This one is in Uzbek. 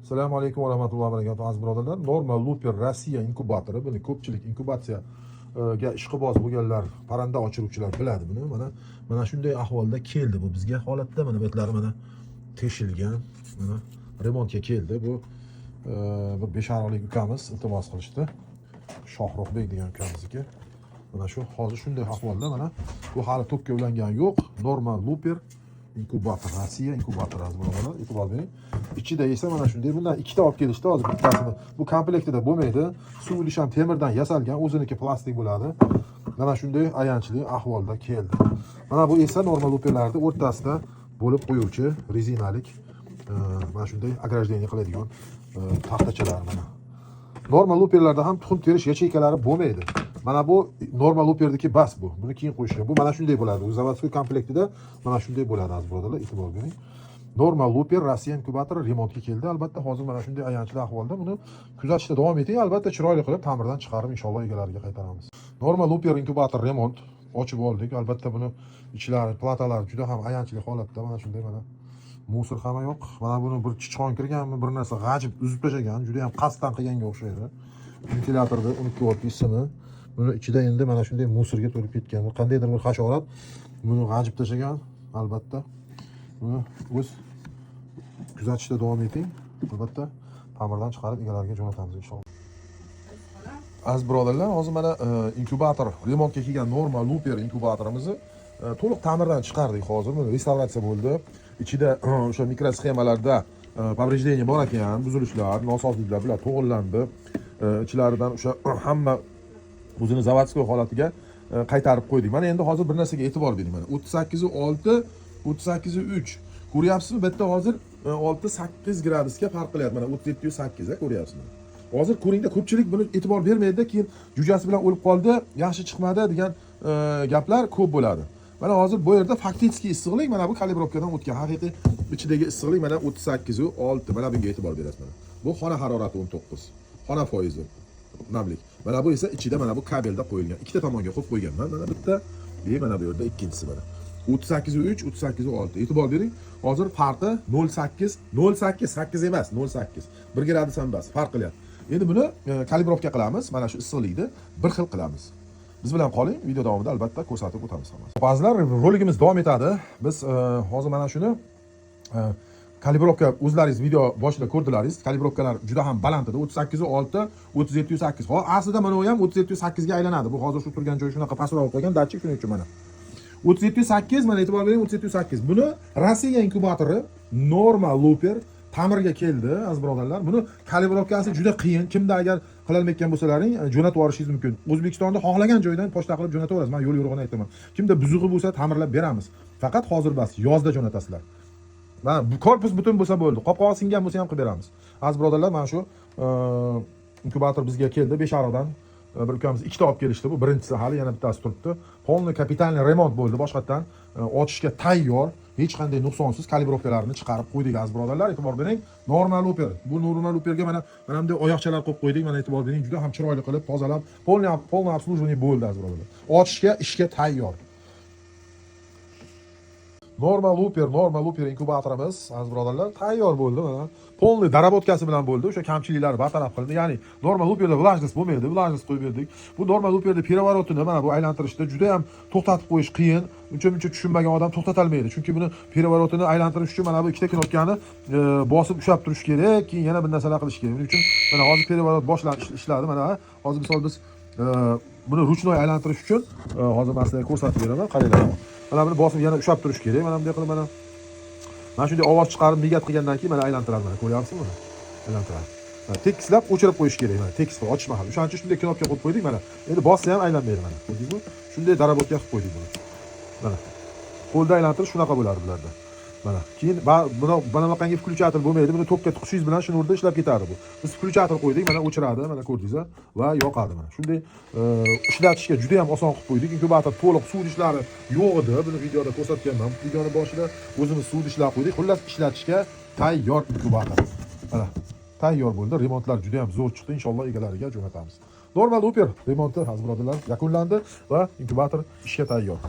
Assalomu alaykum va rahmatullohi va barakatuh aziz birodarlar. Normal Looper Rossiya inkubatori. Buni ko'pchilik inkubatsiyaga ishqiboz bo'lganlar, parranda ochiruvchilar biladi buni. Mana shunday ahvolda keldi bu bizga holatda. Mana betlari mana teshilgan. Mana remontga keldi. Bu bir besharoqlik ukamiz iltimos qilishdi. Shohruxbek degan ukamizniki. Mana shu hozir shunday ahvolda mana bu hali tokka ulangani yo'q. Normal Looper inkubator, Rossiya inkubatori aziz birodarlar. E'tibor bering. İçida esa mana shunday bundan ikkita olib kelishdi hozir bittasini. Bu komplektida bo'lmaydi. Suv idish ham temirdan yasalgan, o'ziniki plastik bo'ladi. Mana shunday ayanchli ahvolda keldi. Mana bu esa normal Looperlarda o'rtasida bo'lib qo'yuvchi rezinalik mana shunday ограждение qiladigan taxtachalar mana. Normal Looperlarda ham tuxum terish yacheykalari bo'lmaydi. Mana bu normal Looperdagi bas bu. Buni keyin qo'yishgan. Bu mana shunday bo'ladi. U zavodskiy komplektida mana shunday bo'ladi aziz birodarlar. E'tibor bering. Normal Looper Rossiya inkubatori remontga keldi. Albatta hozir mana shunday ayanchli ahvolda buni kuzatishda davom eting. Albatta chiroyli qilib ta'mirdan chiqarib inshaalloh egalariga qaytaramiz. Normal Looper inkubator remont ochib oldik. Albatta buni ichlari, platalari juda ham ayanchli holatda. Mana shunday mana musor ham yo'q. Mana buni bir chichqon kirganmi, bir narsa g'ajib uzib tashlagan, juda ham qasddan qilganga o'xshaydi. Ventilyatorda unutib ismi. Buni ichida endi mana shunday musorga to'lib ketgan. Qandaydir bir hasharot buni g'ajib tashlagan. Albatta buni o'z kuzatishda davom eting. Albatta ta'mirdan chiqarib egalariga jo'natamiz inshaalloh. Aziz birodarlar, hozir mana inkubator remontga kelgan normal Looper inkubatorimizni to'liq ta'mirdan chiqardik hozir. Buni restavratsiya bo'ldi. Ichida o'sha mikrosxemalarda повреждение bor ekan, buzilishlar, nosozliklar bilan to'g'irlandi. Ichlaridan o'sha hamma o'zini zavodskiy holatiga qaytarib qo'ydik. Mana endi hozir bir narsaga e'tibor bering. Mana 38.6, 38.3. Ko'ryapsizmi? Bitta hozir 6-8 gradusga farq qilyapti. Mana 37.8 ko'ryapsizmi? Hozir ko'ringda ko'pchilik buni e'tibor bermaydi, keyin jo'jasi bilan o'lib qoldi, yaxshi chiqmadi degan gaplar ko'p bo'ladi. Mana hozir bu yerda faktiskiy issiqlik mana bu kalibrovkadan o'tgan. Haqiqiy ichidagi issiqlik mana 38.6. Mana bunga e'tibor berasiz mana. Bu xona harorati 19. Xona foizi namlik. Mana bu esa ichida mana bu kabelda qo'yilgan. Ikkita tomonga qo'yib qo'yganman. Mana bitta, mana bu yerda ikkinchisi mana. 38.3, 38.6. E'tibor bering. Hozir farqi 0.8, 0.8, 8 emas, 0.8. 1 gradus ham emas, farq qilyapti. Endi buni kalibrovka qilamiz. Mana shu issiqlikni bir xil qilamiz. Biz bilan qoling, video davomida albatta ko'rsatib o'tamiz hammasi. Ba'zilar roligimiz davom etadi. Biz hozir mana shuni kalibrovka o'zlaringiz video boshida ko'rdilaringiz. Kalibrovkalar juda ham baland edi. 38.6, 37.8. Hozir aslida mana u ham 37.8 ga aylanadi. Bu hozir shu turgan joyi shunaqa pastroq qo'ygan datchik, shuning uchun mana 37.8, mana e'tibor bering 37.8. Buni Rossiya inkubatori normal Looper ta'mirga keldi aziz birodarlar. Buni kalibrovkasi juda qiyin. Kimda agar qilolmayotgan bo'lsalaring jo'natib yuborishingiz mumkin. O'zbekistonda xohlagan joydan pochta qilib jo'natib yuborasiz. Men yo'l yo'rig'ini aytaman. Kimda buzug'i bo'lsa ta'mirlab beramiz. Faqat hozir bas, yozda jo'natasizlar. Mana bu korpus butun bo'lsa bo'ldi. Qopqog'i singan bo'lsa ham qilib beramiz. Aziz birodarlar, mana shu inkubator bizga keldi. Besharoqdan bir ukamiz ikkita olib kelishdi. Bu birinchisi, hali yana bittasi turibdi. Polni kapitalniy remont bo'ldi. Boshqatdan ochishga tayyor, hech qanday nuqsonsiz kalibrovkalarni chiqarib qo'ydik aziz birodarlar. E'tibor bering. Normal Looper. Bu normal Looperga mana bunday oyoqchalar qo'yib qo'ydik. Mana e'tibor bering. Juda ham chiroyli qilib tozalab, polni обслуживание bo'ldi aziz birodarlar. Ochishga, ishga tayyor. Normal Looper inkubatorimiz aziz birodarlar tayyor bo'ldi mana. Polniy darabotkasi bilan bo'ldi. O'sha kamchiliklari bartaraf qilindi. Ya'ni normal Looperda vlajность bo'lmaydi. Vlajность qo'yib berdik. Bu normal Looperda переворотini mana bu aylantirishda juda ham to'xtatib qo'yish qiyin. Uncha tushunmagan odam to'xtata olmaydi. Chunki buni переворотini aylantirish uchun mana bu ikkita knopkani bosib ushlab turish kerak, keyin yana bir narsalar qilish kerak. Shuning uchun mana hozir переворот boshlanib ishladi. Mana hozir misol biz buni ruchnoy aylantirish uchun hozir men sizlarga ko'rsatib beraman. Qaranglar. Mana buni bosib yana ushlab turish kerak. Mana bunday qilib mana shunday ovoz chiqarib negat qilgandan keyin mana aylantiradi mana. Ko'ryapsizmi buni? Aylantiradi. Tekislab o'chirib qo'yish kerak mana. Tekis qilib ochish mahali. O'shaning uchun shunday knopka qo'yib qo'ydik mana. Endi bossa ham aylanmaydi mana. Ko'rdingizmi? Shunday darabotka qilib qo'ydik buni. Mana. Qo'lda aylantirish shunaqa bo'ladi bularda. Mana. Keyin bunaqangi включатель bo'lmaydi. Buni tokka tiqishingiz bilan shnurda ishlab ketadi bu. Biz включатель qo'ydik, mana o'chiradi, mana ko'rdingizmi? Va yoqadi mana. Shunday ishlatishga juda ham oson qilib qo'ydik. Inkubator to'liq suv idishlari yo'q edi. Buni videoda ko'rsatganman. Videoning boshida o'zimiz suv idishlari qo'ydik. Xullas ishlatishga tayyor inkubator. Mana tayyor bo'ldi. Remontlar juda ham zo'r chiqdi. Inshaalloh egalariga jo'natamiz. Normal Looper remonti aziz birodarlar yakunlandi va inkubator ishga tayyor.